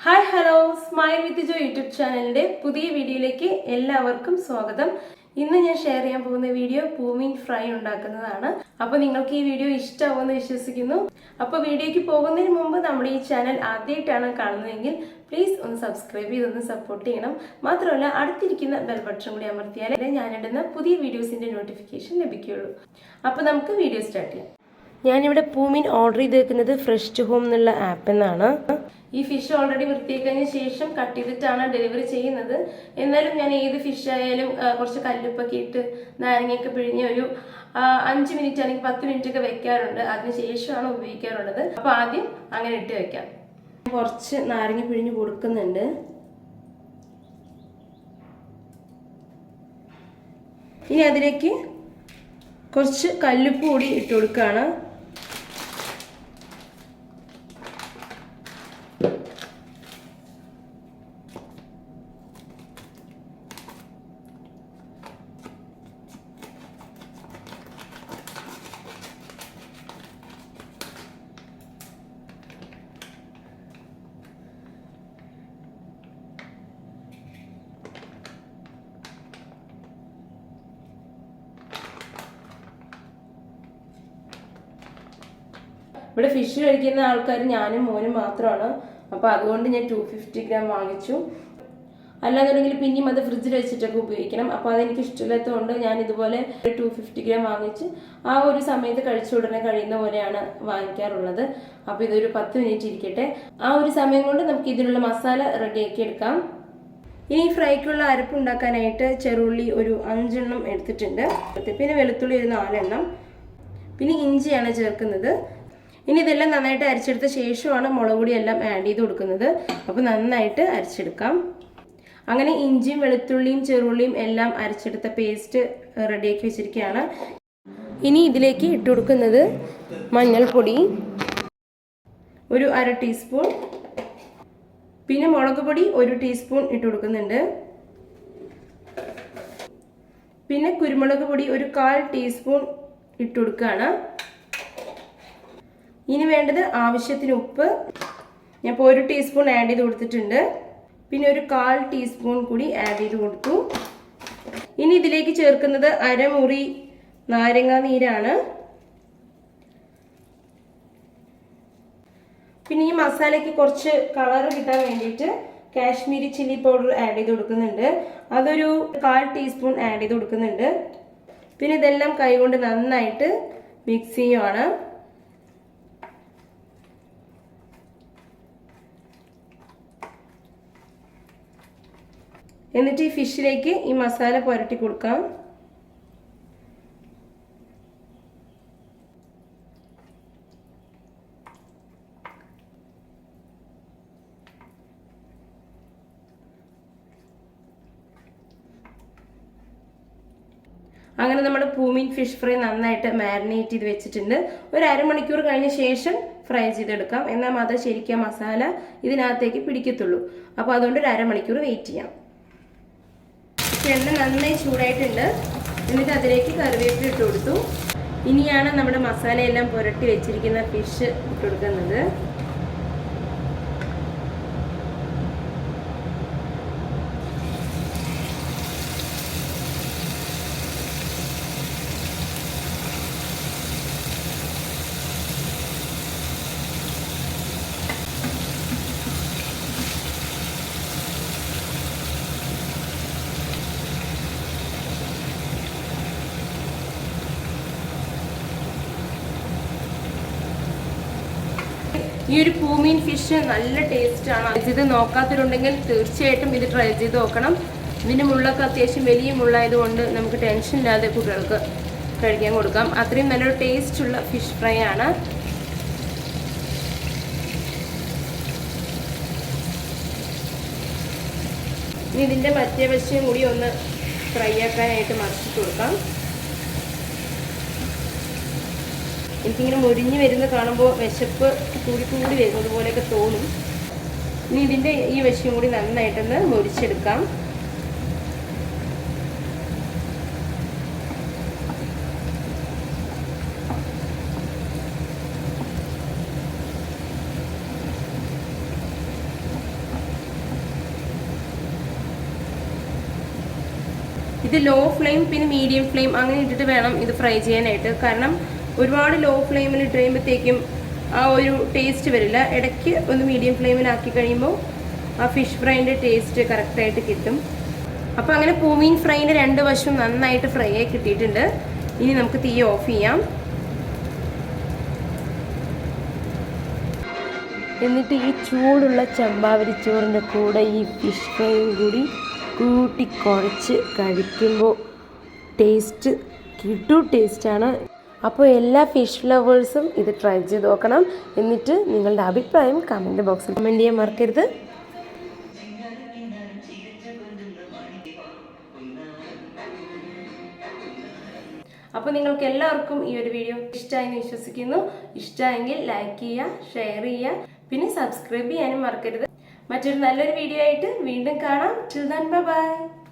Hi hello smile with Jo YouTube ചാനലിന്റെ പുതിയ വീഡിയോയിലേക്ക് എല്ലാവർക്കും സ്വാഗതം. ഇന്ന് ഞാൻ ഷെയർ ചെയ്യാൻ പോകുന്ന വീഡിയോ പൂമീൻ ഫ്രൈ ഉണ്ടാക്കുന്നതാണ്. അപ്പോൾ നിങ്ങൾക്ക് ഈ വീഡിയോ ഇഷ്ടമാവുമെന്ന് വിശ്വസിക്കുന്നു. അപ്പോൾ വീഡിയോയ്ക്ക് പോകുന്നതിന് മുമ്പ് നമ്മുടെ ഈ ചാനൽ ആദ്യമായിട്ടാണ് കാണുന്നതെങ്കിൽ പ്ലീസ് ഒന്ന് സബ്സ്ക്രൈബ് ചെയ്തൊന്ന് സപ്പോർട്ട് ചെയ്യണം. മാത്രമല്ല അടുത്തിരിക്കുന്ന ബെൽ ബട്ടൺ കൂടി അമർത്തിയാലേ ഞാനിടുന്ന പുതിയ വീഡിയോസിന്റെ നോട്ടിഫിക്കേഷൻ ലഭിക്കുകയുള്ളൂ. അപ്പോൾ നമുക്ക് വീഡിയോ സ്റ്റാർട്ട് ചെയ്യാം. ഞാനിവിടെ പൂമീൻ ഓർഡർ ചെയ്ത് വെക്കുന്നത് ഫ്രഷ് ടു ഹോം എന്നുള്ള ആപ്പിൽ നിന്നാണ്. ഈ ഫിഷ് ഓൾറെഡി വൃത്തിയാക്കിയതിന് ശേഷം കട്ട് ചെയ്തിട്ടാണ് ഡെലിവറി ചെയ്യുന്നത്. എന്നാലും ഞാൻ ഏത് ഫിഷ് ആയാലും കുറച്ച് കല്ലുപ്പൊക്കെ ഇട്ട് നാരങ്ങയൊക്കെ പിഴിഞ്ഞ് ഒരു 5 മിനിറ്റ് അല്ലെങ്കിൽ 10 മിനിറ്റ് ഒക്കെ വെക്കാറുണ്ട്. അതിനുശേഷമാണ് ഉപയോഗിക്കാറുള്ളത്. അപ്പോൾ ആദ്യം അങ്ങനെ ഇട്ട് വെക്കാം. കുറച്ച് നാരങ്ങ പിഴിഞ്ഞ് കൊടുക്കുന്നുണ്ട്. ഇനി അതിലേക്ക് കുറച്ച് കല്ലുപ്പ് കൂടി ഇട്ട് കൊടുക്കുകയാണ്. ഇവിടെ ഫിഷ് കഴിക്കുന്ന ആൾക്കാർ ഞാനും മോനും മാത്രമാണ്. അപ്പോൾ അതുകൊണ്ട് ഞാൻ 250 ഗ്രാം വാങ്ങിച്ചു. അല്ലാന്നുണ്ടെങ്കിൽ പിന്നെയും അത് ഫ്രിഡ്ജിൽ വെച്ചിട്ടൊക്കെ ഉപയോഗിക്കണം. അപ്പോൾ അതെനിക്ക് ഇഷ്ടമില്ലാത്തതുകൊണ്ട് ഞാൻ ഇതുപോലെ 250 ഗ്രാം വാങ്ങിച്ച് ആ ഒരു സമയത്ത് കഴിച്ച ഉടനെ കഴിയുന്ന പോലെയാണ് വാങ്ങിക്കാറുള്ളത്. അപ്പോൾ ഇതൊരു 10 മിനിറ്റ് ഇരിക്കട്ടെ. ആ ഒരു സമയം കൊണ്ട് നമുക്ക് ഇതിനുള്ള മസാല റെഡിയാക്കി എടുക്കാം. ഇനി ഫ്രൈക്കുള്ള അരപ്പ് ഉണ്ടാക്കാനായിട്ട് ചെറുള്ളി ഒരു 5 എണ്ണം എടുത്തിട്ടുണ്ട്. പിന്നെ വെളുത്തുള്ളി ഒരു 4 എണ്ണം, പിന്നെ ഇഞ്ചിയാണ് ചേർക്കുന്നത്. ഇനി ഇതെല്ലാം നന്നായിട്ട് അരച്ചെടുത്ത ശേഷമാണ് മുളക് പൊടി എല്ലാം ആഡ് ചെയ്ത് കൊടുക്കുന്നത്. അപ്പോൾ നന്നായിട്ട് അരച്ചെടുക്കാം. അങ്ങനെ ഇഞ്ചിയും വെളുത്തുള്ളിയും ചെറുള്ളിയും എല്ലാം അരച്ചെടുത്ത പേസ്റ്റ് റെഡിയാക്കി വെച്ചിരിക്കുകയാണ്. ഇനി ഇതിലേക്ക് ഇട്ട് കൊടുക്കുന്നത് മഞ്ഞൾപ്പൊടി ഒരു 1/2 ടീസ്പൂൺ, പിന്നെ മുളക് പൊടി 1 ടീസ്പൂൺ ഇട്ട് കൊടുക്കുന്നുണ്ട്. പിന്നെ കുരുമുളക് പൊടി ഒരു 1/4 ടീസ്പൂൺ ഇട്ട് കൊടുക്കുകയാണ്. ഇനി വേണ്ടത് ആവശ്യത്തിന് ഉപ്പ്. ഞാൻ ഇപ്പോൾ 1 ടീസ്പൂൺ ആഡ് ചെയ്ത് കൊടുത്തിട്ടുണ്ട്. പിന്നെ ഒരു 1/4 ടീസ്പൂൺ കൂടി ആഡ് ചെയ്ത് കൊടുത്തു. ഇനി ഇതിലേക്ക് ചേർക്കുന്നത് അരമുറി നാരങ്ങാ നീരാണ്. പിന്നെ ഈ മസാലയ്ക്ക് കുറച്ച് കളർ കിട്ടാൻ വേണ്ടിയിട്ട് കാശ്മീരി ചില്ലി പൗഡർ ആഡ് ചെയ്ത് കൊടുക്കുന്നുണ്ട്. അതൊരു 1/4 ടീസ്പൂൺ ആഡ് ചെയ്ത് കൊടുക്കുന്നുണ്ട്. പിന്നെ ഇതെല്ലാം കൈകൊണ്ട് നന്നായിട്ട് മിക്സ് ചെയ്യുവാണ്. എന്നിട്ട് ഈ ഫിഷിലേക്ക് ഈ മസാല പുരട്ടി കൊടുക്കാം. അങ്ങനെ നമ്മുടെ പൂമീൻ ഫിഷ് ഫ്രൈ നന്നായിട്ട് മാരിനേറ്റ് ചെയ്ത് വെച്ചിട്ടുണ്ട്. ഒരു അരമണിക്കൂർ കഴിഞ്ഞ ശേഷം ഫ്രൈ ചെയ്തെടുക്കാം. എന്നാൽ മാത്രമേ ശരിക്കും മസാല ഇതിനകത്തേക്ക് പിടിക്കത്തുള്ളൂ. അപ്പോൾ അതുകൊണ്ട് ഒരു അരമണിക്കൂർ വെയിറ്റ് ചെയ്യാം. എണ്ണ നന്നായി ചൂടായിട്ടുണ്ട്. എന്നിട്ട് അതിലേക്ക് കറിവേപ്പില ഇട്ട് കൊടുത്തു. ഇനിയാണ് നമ്മുടെ മസാലയെല്ലാം പുരട്ടി വെച്ചിരിക്കുന്ന ഫിഷ് ഇട്ട് കൊടുക്കുന്നത്. ഈ ഒരു പൂമീൻ ഫിഷ് നല്ല ടേസ്റ്റാണ്. ഇത് നോക്കാത്തവരുണ്ടെങ്കിൽ തീർച്ചയായിട്ടും ഇത് ട്രൈ ചെയ്ത് നോക്കണം. ഇതിൻ്റെ മുള്ളൊക്കെ അത്യാവശ്യം വലിയ മുള്ളായതുകൊണ്ട് നമുക്ക് ടെൻഷൻ ഇല്ലാതെ കുട്ടികൾക്ക് കഴിക്കാൻ കൊടുക്കാം. അത്രയും നല്ലൊരു ടേസ്റ്റുള്ള ഫിഷ് ഫ്രൈ ആണ്. ഇനി ഇതിൻ്റെ മറ്റേ വശം കൂടി ഒന്ന് ഫ്രൈ ആക്കാനായിട്ട് മറിച്ചിട്ട് കൊടുക്കാം. എനിക്കിങ്ങനെ മുരിഞ്ഞ് വരുന്ന കാണുമ്പോൾ വിശപ്പ് കൂടി വരുന്നത് പോലെയൊക്കെ തോന്നും. ഇനി ഇതിൻ്റെ ഈ വശം കൂടി നന്നായിട്ടൊന്ന് മുരിച്ചെടുക്കാം. ഇത് ലോ ഫ്ലെയിം പിന്നെ മീഡിയം ഫ്ലെയിം അങ്ങനെ ഇട്ടിട്ട് വേണം ഇത് ഫ്രൈ ചെയ്യാനായിട്ട്. കാരണം ഒരുപാട് ലോ ഫ്ലെയിമിൽ ഇട്ട് കഴിയുമ്പോഴത്തേക്കും ആ ഒരു ടേസ്റ്റ് വരില്ല. ഇടയ്ക്ക് ഒന്ന് മീഡിയം ഫ്ലെയിമിലാക്കി കഴിയുമ്പോൾ ആ ഫിഷ് ഫ്രൈൻ്റെ ടേസ്റ്റ് കറക്റ്റായിട്ട് കിട്ടും. അപ്പോൾ അങ്ങനെ പൂമീൻ ഫ്രൈൻ്റെ 2 വശവും നന്നായിട്ട് ഫ്രൈ ആയി കിട്ടിയിട്ടുണ്ട്. ഇനി നമുക്ക് തീ ഓഫ് ചെയ്യാം. എന്നിട്ട് ഈ ചൂടുള്ള ചമ്പാവരിച്ചോറിൻ്റെ കൂടെ ഈ ഫിഷ് ഫ്രൈയും കൂടി കൂട്ടി കുഴച്ച് കഴിക്കുമ്പോൾ ടേസ്റ്റാണ്. അപ്പോൾ എല്ലാ ഫിഷ് ലവേഴ്സും ഇത് ട്രൈ ചെയ്ത് നോക്കണം. എന്നിട്ട് നിങ്ങളുടെ അഭിപ്രായം കമൻറ്റ് ബോക്സിൽ കമൻറ്റ് ചെയ്യാൻ മറക്കരുത്. അപ്പോൾ നിങ്ങൾക്ക് എല്ലാവർക്കും ഈ ഒരു വീഡിയോ ഇഷ്ടമായെന്ന് വിശ്വസിക്കുന്നു. ഇഷ്ടമായെങ്കിൽ ലൈക്ക് ചെയ്യുക, ഷെയർ ചെയ്യുക, പിന്നെ സബ്സ്ക്രൈബ് ചെയ്യാനും മറക്കരുത്. മറ്റൊരു നല്ലൊരു വീഡിയോ ആയിട്ട് വീണ്ടും കാണാം. Till then, bye bye.